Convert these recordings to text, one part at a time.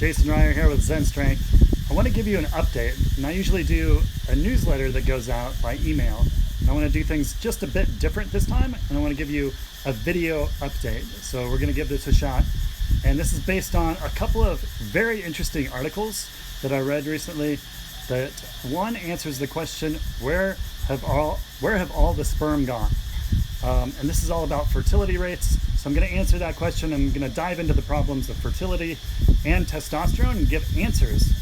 Jason Ryer here with Zen Strength. I want to give you an update, and I usually do a newsletter that goes out by email. And I want to do things just a bit different this time, and I want to give you a video update. So we're going to give this a shot. And this is based on a couple of very interesting articles that I read recently. That one answers the question, where have all the sperm gone? And this is all about fertility rates. So I'm going to answer that question. I'm going to dive into the problems of fertility and testosterone and give answers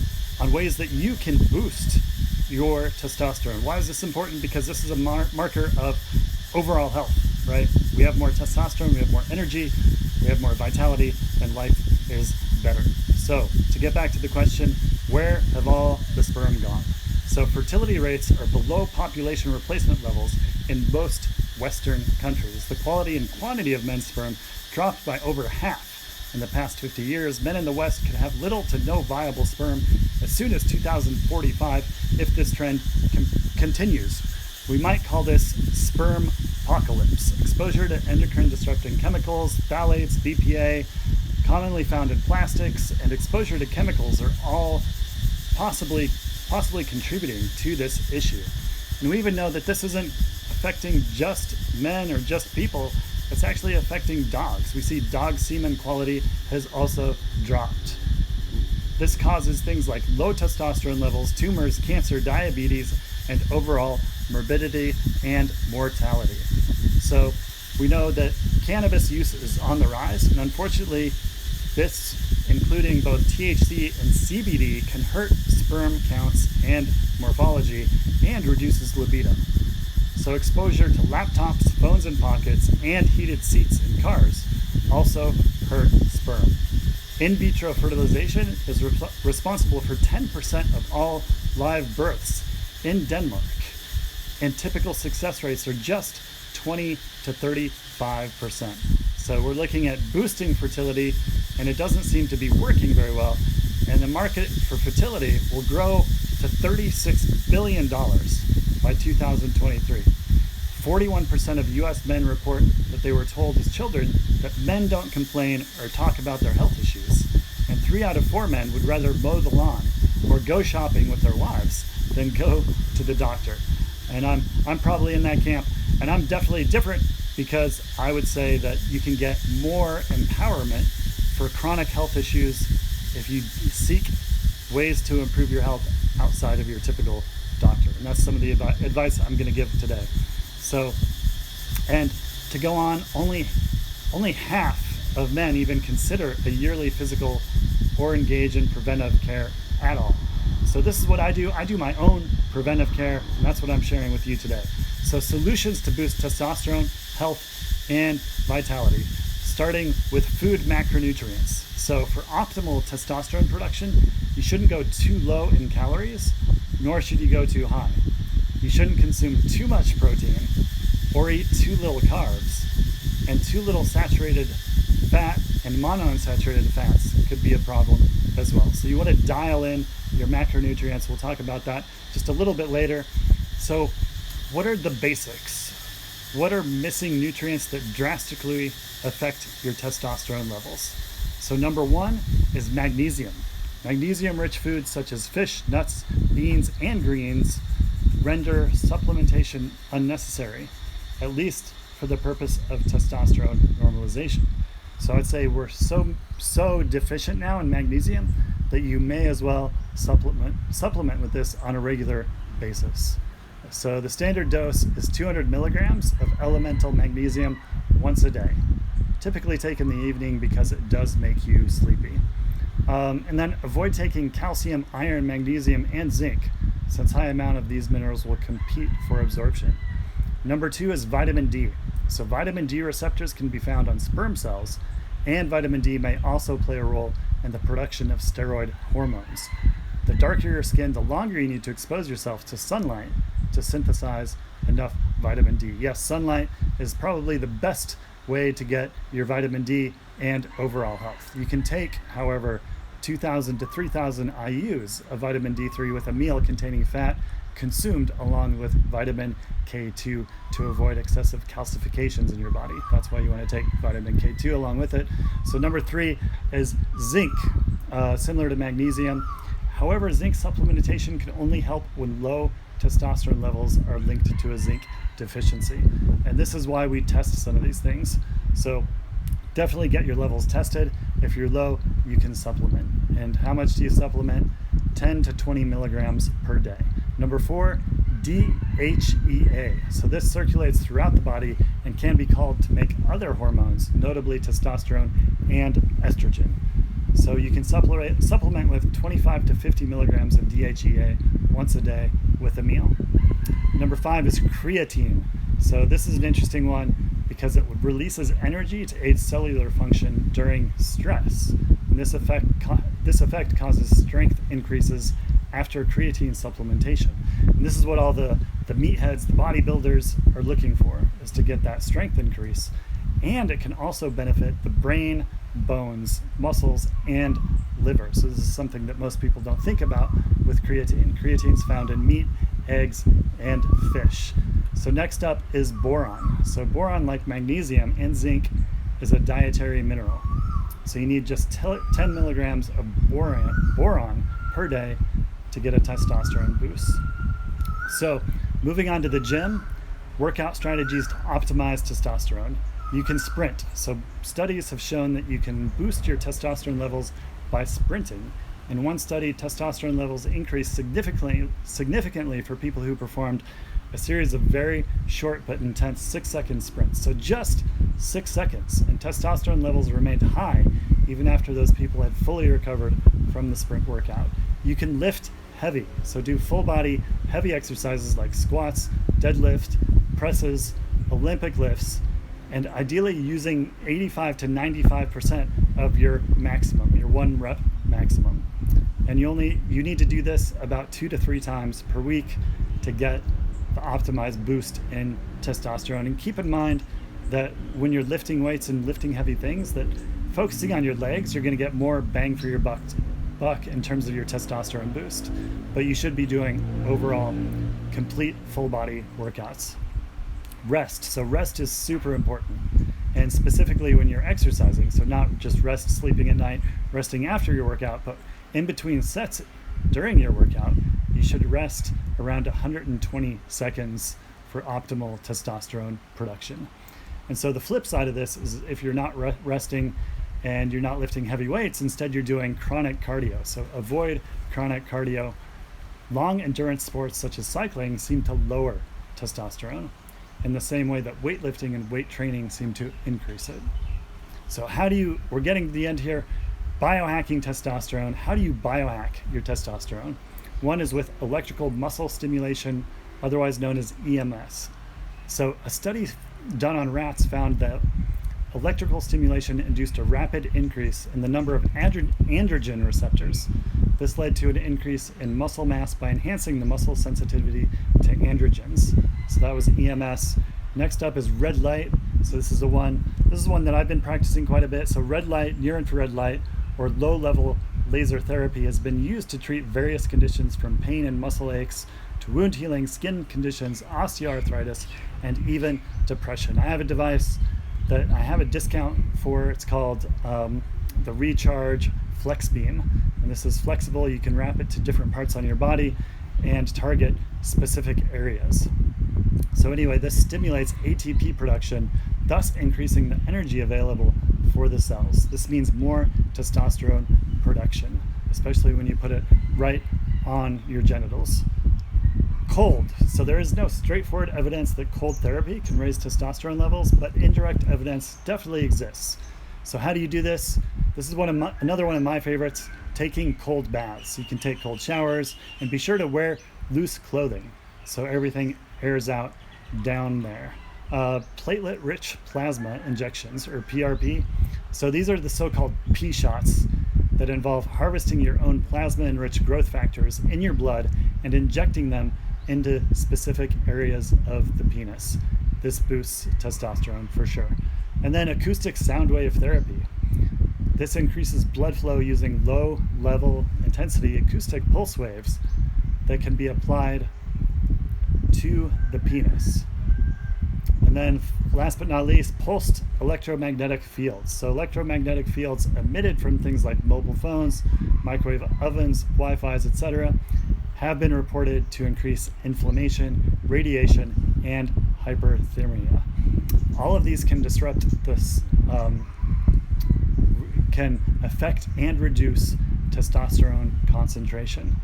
on ways that you can boost your testosterone. Why is this important? Because this is a marker of overall health, right? We have more testosterone, we have more energy, we have more vitality, and life is better. So to get back to the question, where have all the sperm gone? So fertility rates are below population replacement levels in most Western countries. The quality and quantity of men's sperm dropped by over half in the past 50 years. Men in the West could have little to no viable sperm as soon as 2045 if this trend continues. We might call this sperm apocalypse. Exposure to endocrine disrupting chemicals, phthalates, BPA, commonly found in plastics, and exposure to chemicals are all possibly contributing to this issue. And we even know that this isn't affecting just men or just people. It's actually affecting dogs. We see dog semen quality has also dropped. This causes things like low testosterone levels, tumors, cancer, diabetes, and overall morbidity and mortality. So we know that cannabis use is on the rise, and unfortunately, this, including both THC and CBD, can hurt sperm counts and morphology and reduces libido. So exposure to laptops, phones in pockets, and heated seats in cars also hurt sperm. In vitro fertilization is responsible for 10% of all live births in Denmark, and typical success rates are just 20 to 35%. So we're looking at boosting fertility, and it doesn't seem to be working very well. And the market for fertility will grow to $36 billion by 2023. 41% of US men report that they were told as children that men don't complain or talk about their health issues. And 3 out of 4 men would rather mow the lawn or go shopping with their wives than go to the doctor. And I'm probably in that camp, and I'm definitely different because I would say that you can get more empowerment for chronic health issues if you seek ways to improve your health outside of your typical doctor. And that's some of the advice I'm going to give today. So, and to go on, only half of men even consider a yearly physical or engage in preventive care at all. So this is what I do. I do my own preventive care, and that's what I'm sharing with you today. So solutions to boost testosterone, health, and vitality, starting with food macronutrients. So for optimal testosterone production, you shouldn't go too low in calories, nor should you go too high. You shouldn't consume too much protein or eat too little carbs, and too little saturated fat and monounsaturated fats could be a problem as well. So you want to dial in your macronutrients. We'll talk about that just a little bit later. So what are the basics? What are missing nutrients that drastically affect your testosterone levels? So number 1 is magnesium. Magnesium-rich foods such as fish, nuts, beans, and greens render supplementation unnecessary, at least for the purpose of testosterone normalization. So I'd say we're so deficient now in magnesium that you may as well supplement with this on a regular basis. So the standard dose is 200 milligrams of elemental magnesium once a day, typically taken in the evening because it does make you sleepy. And then avoid taking calcium, iron, magnesium, and zinc, since high amount of these minerals will compete for absorption. Number 2 is vitamin D. So vitamin D receptors can be found on sperm cells, and vitamin D may also play a role in the production of steroid hormones. The darker your skin, the longer you need to expose yourself to sunlight to synthesize enough vitamin D. Yes, sunlight is probably the best way to get your vitamin D and overall health. You can take, however, 2,000 to 3,000 IUs of vitamin D3 with a meal containing fat consumed along with vitamin K2 to avoid excessive calcifications in your body. That's why you want to take vitamin K2 along with it. So number 3 is zinc. similar to magnesium. However, zinc supplementation can only help when low testosterone levels are linked to a zinc deficiency. And this is why we test some of these things. So definitely get your levels tested. If you're low, you can supplement. And how much do you supplement? 10 to 20 milligrams per day. Number 4, DHEA. So this circulates throughout the body and can be called to make other hormones, notably testosterone and estrogen. So you can supplement with 25 to 50 milligrams of DHEA once a day with a meal. Number 5 is creatine. So this is an interesting one because it releases energy to aid cellular function during stress. And this effect causes strength increases after creatine supplementation. And this is what all the meatheads, the bodybuilders are looking for, is to get that strength increase. And it can also benefit the brain, bones, muscles, and liver. So this is something that most people don't think about with creatine. Creatine is found in meat, eggs, and fish. So next up is boron. So boron, like magnesium and zinc, is a dietary mineral. So you need just 10 milligrams of boron per day to get a testosterone boost. So moving on to the gym, workout strategies to optimize testosterone. You can sprint. So studies have shown that you can boost your testosterone levels by sprinting. In one study, testosterone levels increased significantly for people who performed a series of very short but intense 6-second sprints. So just 6 seconds, and testosterone levels remained high even after those people had fully recovered from the sprint workout. You can lift heavy, so do full body heavy exercises like squats, deadlift, presses, Olympic lifts, and ideally using 85 to 95% of your maximum, your 1 rep maximum. And you need to do this about 2 to 3 times per week to get the optimized boost in testosterone. And keep in mind that when you're lifting weights and lifting heavy things, that focusing on your legs, you're going to get more bang for your buck in terms of your testosterone boost. But you should be doing overall complete full body workouts. Rest. So rest is super important, and specifically when you're exercising. So not just rest sleeping at night, resting after your workout, but in between sets during your workout, you should rest around 120 seconds for optimal testosterone production. And so the flip side of this is if you're not resting and you're not lifting heavy weights, instead you're doing chronic cardio. So avoid chronic cardio. Long endurance sports such as cycling seem to lower testosterone in the same way that weightlifting and weight training seem to increase it. So we're getting to the end here, biohacking testosterone. How do you biohack your testosterone? One is with electrical muscle stimulation, otherwise known as EMS. So a study done on rats found that electrical stimulation induced a rapid increase in the number of androgen receptors. This led to an increase in muscle mass by enhancing the muscle sensitivity to androgens. So that was EMS. Next up is red light. So this is one that I've been practicing quite a bit. So red light, near infrared light, or low-level laser therapy has been used to treat various conditions from pain and muscle aches to wound healing, skin conditions, osteoarthritis, and even depression. I have a device that I have a discount for. It's called the Recharge Flex Beam, and this is flexible. You can wrap it to different parts on your body and target specific areas. So anyway, this stimulates ATP production, thus increasing the energy available for the cells. This means more testosterone production, especially when you put it right on your genitals. Cold. So there is no straightforward evidence that cold therapy can raise testosterone levels, but indirect evidence definitely exists. So how do you do this? This is another one of my favorites, taking cold baths. You can take cold showers, and be sure to wear loose clothing so everything airs out down there. Platelet-rich plasma injections, or PRP. So these are the so-called P shots that involve harvesting your own plasma-enriched growth factors in your blood and injecting them into specific areas of the penis. This boosts testosterone for sure. And then acoustic sound wave therapy. This increases blood flow using low-level intensity acoustic pulse waves that can be applied to the penis. And then last but not least, pulsed electromagnetic fields. So electromagnetic fields emitted from things like mobile phones, microwave ovens, Wi-Fi's, etc., have been reported to increase inflammation, radiation, and hyperthermia. All of these can disrupt this, can affect and reduce testosterone concentration.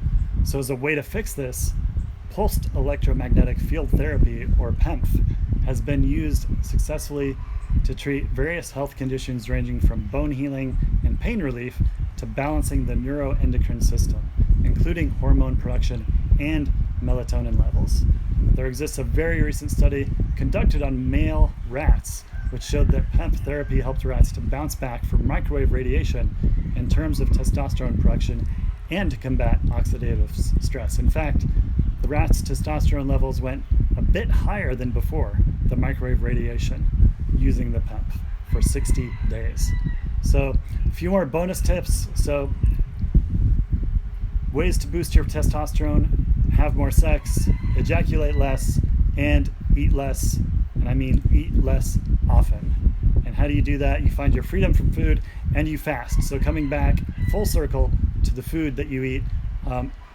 So as a way to fix this, pulsed electromagnetic field therapy, or PEMF, has been used successfully to treat various health conditions ranging from bone healing and pain relief to balancing the neuroendocrine system, including hormone production and melatonin levels. There exists a very recent study conducted on male rats which showed that PEMF therapy helped rats to bounce back from microwave radiation in terms of testosterone production and to combat oxidative stress. In fact, the rats' testosterone levels went a bit higher than before the microwave radiation using the PEMF for 60 days. So a few more bonus tips. So ways to boost your testosterone: have more sex, ejaculate less, and eat less. And I mean eat less often. And how do you do that? You find your freedom from food and you fast. So coming back full circle to the food that you eat,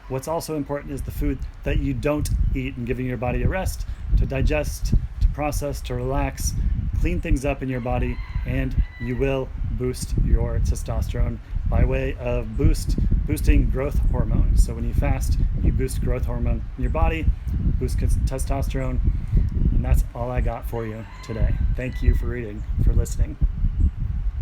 what's also important is the food that you don't eat, and giving your body a rest to digest, to process, to relax, clean things up in your body, and you will boost your testosterone by way of boosting growth hormone. So when you fast, you boost growth hormone in your body, boost testosterone, and that's all I got for you today. Thank you for listening.